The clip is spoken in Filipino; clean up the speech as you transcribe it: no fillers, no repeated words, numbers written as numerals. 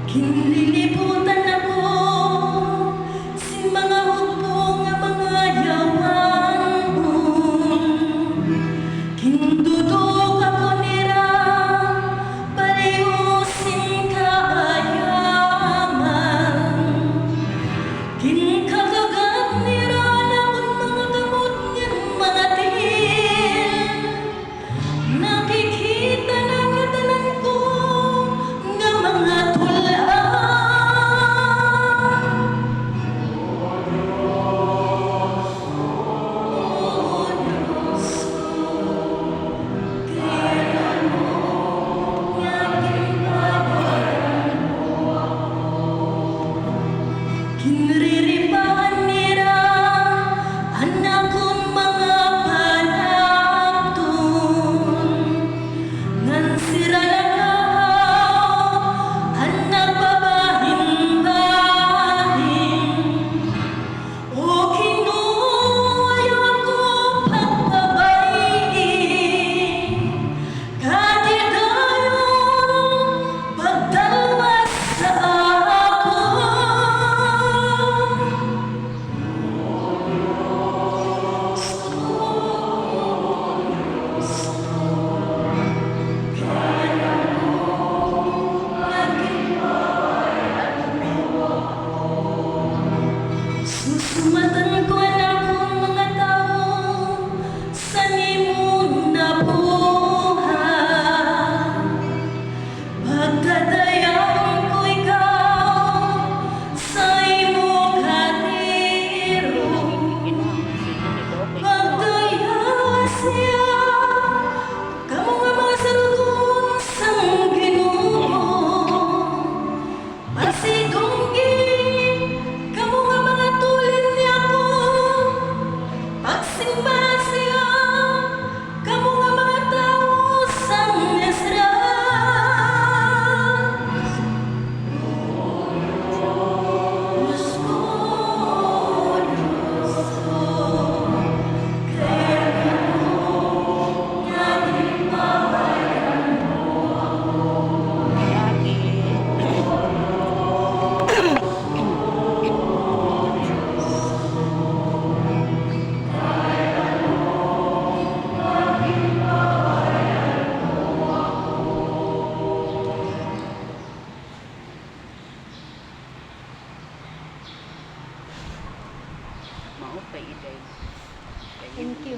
Kinlilibutan ako si mga hukbo nga mga yawangon. Kindudok ako nira pareho sing kaayaman. Kinkagagat nira naon mga gamot ng mga tingin. Nakikita na nga tanan ko nga mga tula. Kinriripahan nira anak kong mga panagtun. Ngan sira lagaw anak babahin-bahin. O kinuyo ko pagbabayin. Katigayon pagdalwas sa ako. Susumatan ko na akong mga tao sa nimong nabuhat. Pagkadayaon ko ikaw sa imong hatiro. Pagdaya siya kamo nga mga salugon sang Ginoo. Pagsidunggi kamo nga mga tulin niya ko. Pagsimba siya kamo nga mga tao sang Israel. Diyos ko, kaya naging babayan mo ako. Mao pa iday. Thank you.